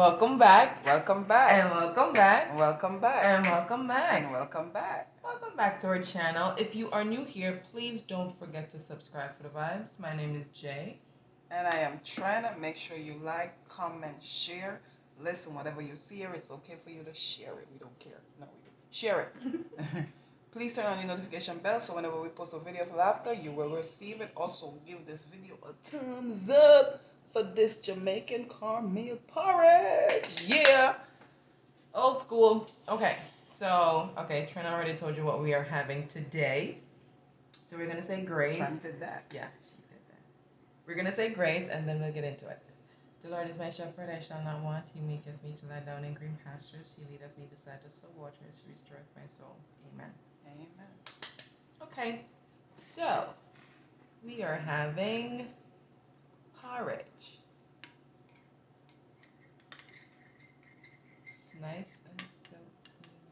Welcome back. Welcome back. And welcome back. Welcome back. And welcome back. And welcome back. Welcome back to our channel. If you are new here, please don't forget to subscribe for the vibes. My name is Jay. And I am trying to make sure you like, comment, share. Listen, whatever you see here, it's okay for you to share it. We don't care. No, we do. Share it. Please turn on the notification bell so whenever we post a video of laughter, you will receive it. Also, give this video a thumbs up for this Jamaican cornmeal porridge. Yeah. Old school. Okay, so, Trina already told you what we are having today. So we're going to say grace. Trina did that. Yeah, she did that. We're going to say grace and then we'll get into it. The Lord is my shepherd, I shall not want. He maketh me to lie down in green pastures. He leadeth me beside the still waters. He restoreth my soul. Amen. Amen. Okay, so we are having porridge. It's nice and still steaming.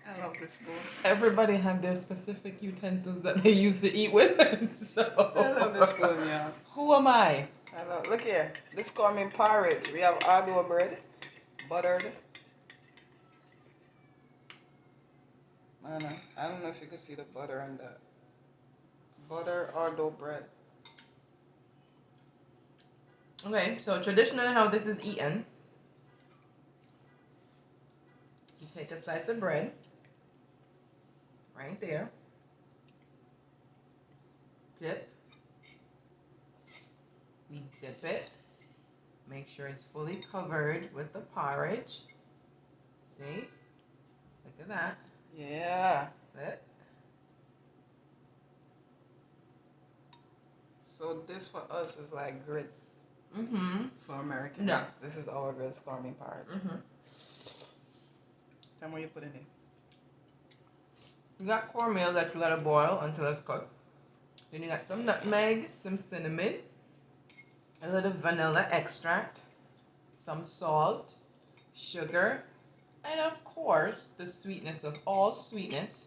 I love this spoon. Everybody have their specific utensils that they used to eat with. So I love this spoon, yeah. Who am I? Look here. This cornmeal porridge. We have hard bread, buttered. I don't know if you could see the butter in that. Butter or dough bread. Okay, so traditionally how this is eaten, you take a slice of bread, right there, dip, we dip it, make sure it's fully covered with the porridge, see, look at that. Yeah. That. So this for us is like grits. Mm-hmm. For Americans. Yeah. This is our grits cornmeal porridge. Mm-hmm. Tell me what you put in it. You got cornmeal that you gotta boil until it's cooked. Then you got some nutmeg, some cinnamon, a little vanilla extract, some salt, sugar, and of course, the sweetness of all sweetness,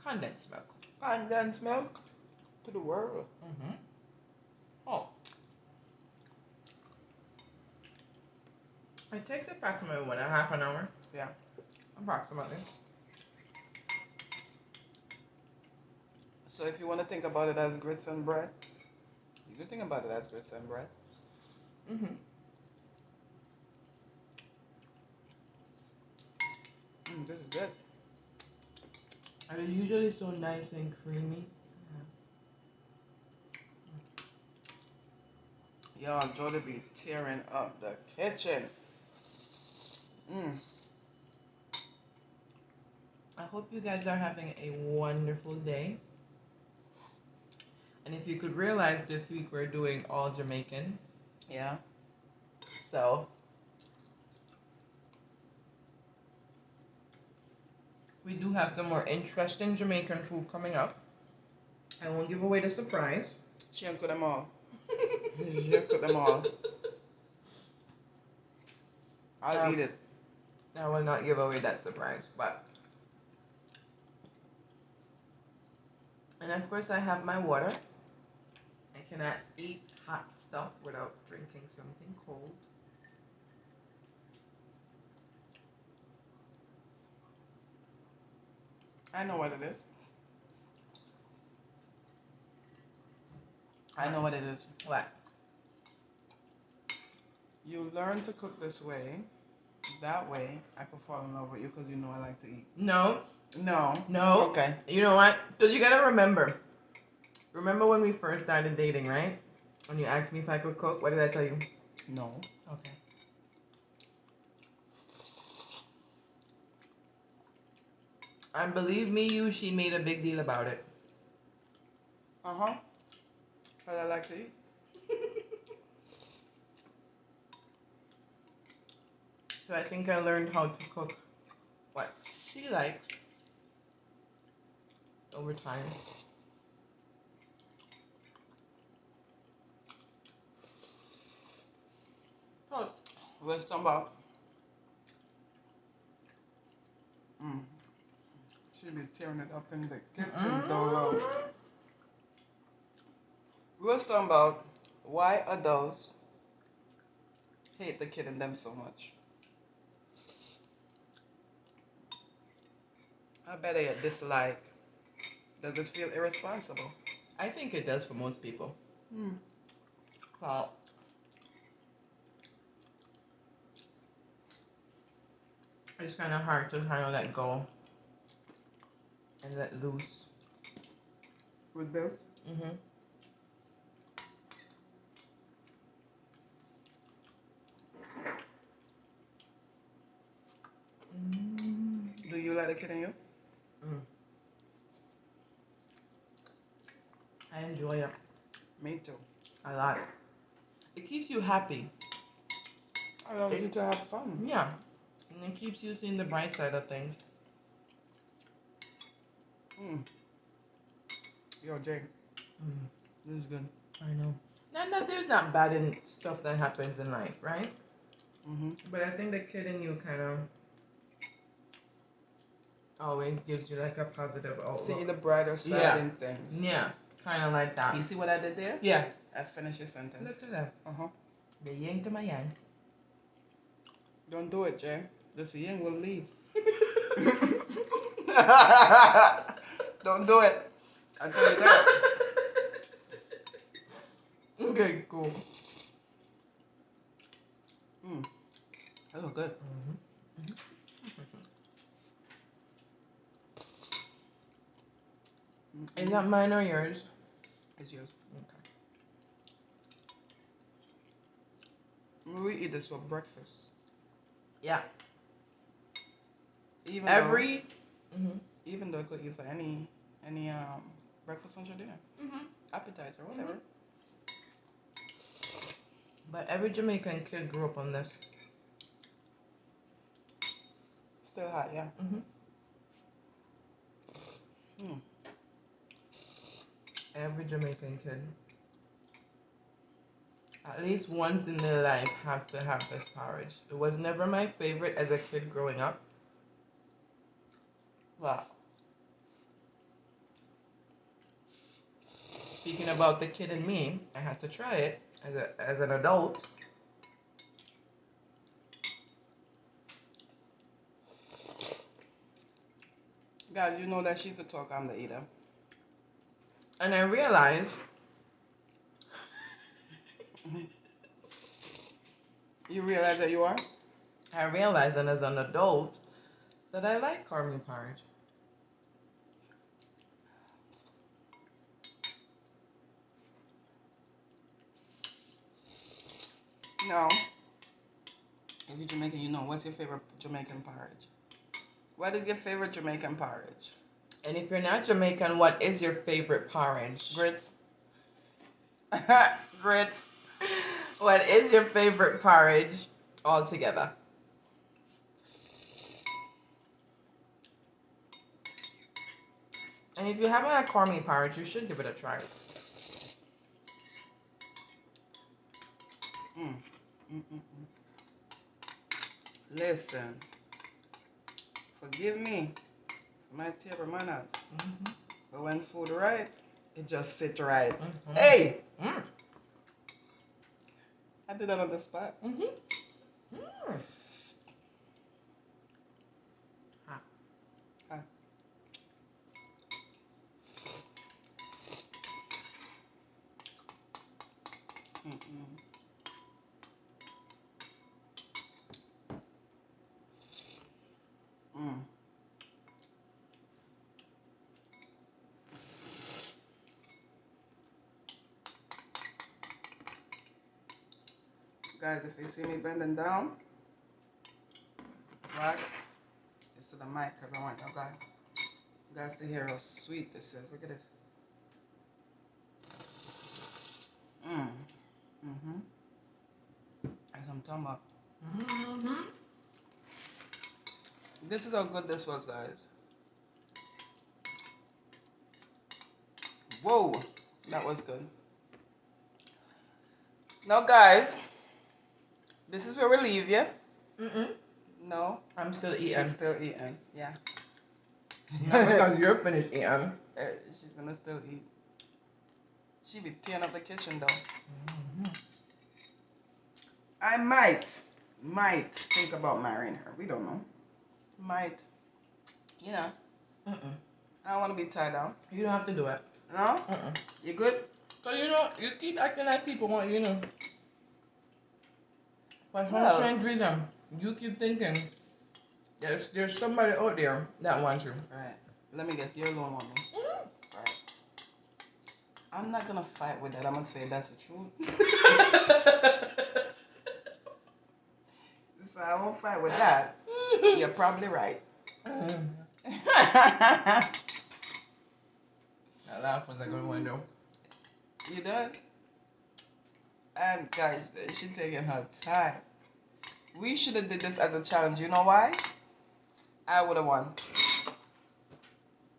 condensed milk. Condensed milk to the world. Mm-hmm. Oh. It takes approximately, what, half an hour? Yeah. Approximately. So if you want to think about it as grits and bread, you can think about it as grits and bread. Mm-hmm. This is good. And it's usually so nice and creamy. Y'all, Jody be tearing up the kitchen. I hope you guys are having a wonderful day. And if you could realize this week we're doing all Jamaican. Yeah. So we do have some more interesting Jamaican food coming up. I won't give away the surprise. She took them all. She took them all. I'll eat it. I will not give away that surprise, but. And of course I have my water. I cannot eat hot stuff without drinking something cold. I know what it is. I know what it is. What? You learn to cook this way. That way, I can fall in love with you because you know I like to eat. No. No. No. Okay. You know what? Because you gotta remember. Remember when we first started dating, right? When you asked me if I could cook, what did I tell you? No. Okay. And believe me, she made a big deal about it. Uh-huh. Because I like to eat. So I think I learned how to cook what she likes over time. So, let's talk about. She'll be tearing it up in the kitchen, though. We're talking about Why adults hate the kid in them so much? I bet they dislike. Does it feel irresponsible? I think it does for most people. Well, it's kind of hard to kind of let go and let loose. With bills? Mm-hmm. Do you like the kid in you? Mm. I enjoy it Me too. a lot. It keeps you happy. Allows you to have fun. Yeah. And it keeps you seeing the bright side of things. Yo, Jay, this is good. I know. No, there's not bad in stuff that happens in life, right? But I think the kid in you kind of always gives you like a positive outlook. See the brighter side in things. Yeah, kind of like that. You see what I did there? Yeah. I finished your sentence. Look at that. The yin to my yang. Don't do it, Jay. The yin will leave. Don't do it. I tell you that. Okay, cool. That was good. Is that mine or yours? It's yours. Okay. We eat this for breakfast. Yeah. Even though it could eat for any breakfast, lunch, or dinner. Appetizer, whatever. But every Jamaican kid grew up on this. Still hot, yeah. Every Jamaican kid, at least once in their life, have to have this porridge. It was never my favorite as a kid growing up. Wow. Speaking about the kid in me, I had to try it as an adult. Guys, you know that she's the talker, I'm the eater. And I realized... You realize that you are? I realized, and as an adult, that I like cornmeal porridge. No. If you're Jamaican, you know. What's your favorite Jamaican porridge? What is your favorite Jamaican porridge? And if you're not Jamaican, what is your favorite porridge? Grits. Grits. What is your favorite porridge altogether? And if you haven't had cornmeal porridge, you should give it a try. Listen, forgive me for my table manners, but when food right, it just sit right. Hey! I did that on the spot. Hot. Guys, if you see me bending down, relax. It's to the mic because I want you guys to hear how sweet this is. Look at this. And some thumb up. This is how good this was, guys. Whoa, that was good. Now, guys, this is where we leave you. No, I'm still eating. she's still eating. Yeah. Not because you're finished eating. She's gonna still eat. She be tearing up the kitchen though. Mm-hmm. I might think about marrying her. We don't know. Might. You know. Mm-mm. I don't want to be tied down. You don't have to do it. No? Mm-mm. You good? So, you know, you keep acting like people want, you know. For some Well. strange reason, you keep thinking there's somebody out there that wants you. Right. Let me guess, you're the one want me. Mm-hmm. Right. I'm not gonna fight with that. I'm gonna say that's the truth. So I won't fight with that. You're probably right. Mm-hmm. That laugh was a good one though. You done? And guys, she's taking her time. We should have did this as a challenge. You know why? I would have won.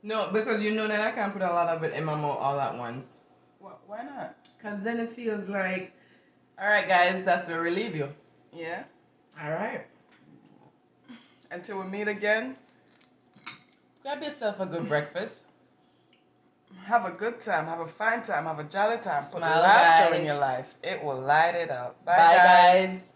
No, because you know that I can't put a lot of it in my mouth all at once. Why not? Because then it feels like, all right, guys, that's where we leave you. Yeah. All right. Until we meet again. Grab yourself a good breakfast. Have a good time. Have a fine time. Have a jolly time. Put Smile, laughter guys. in your life. It will light it up. Bye, guys.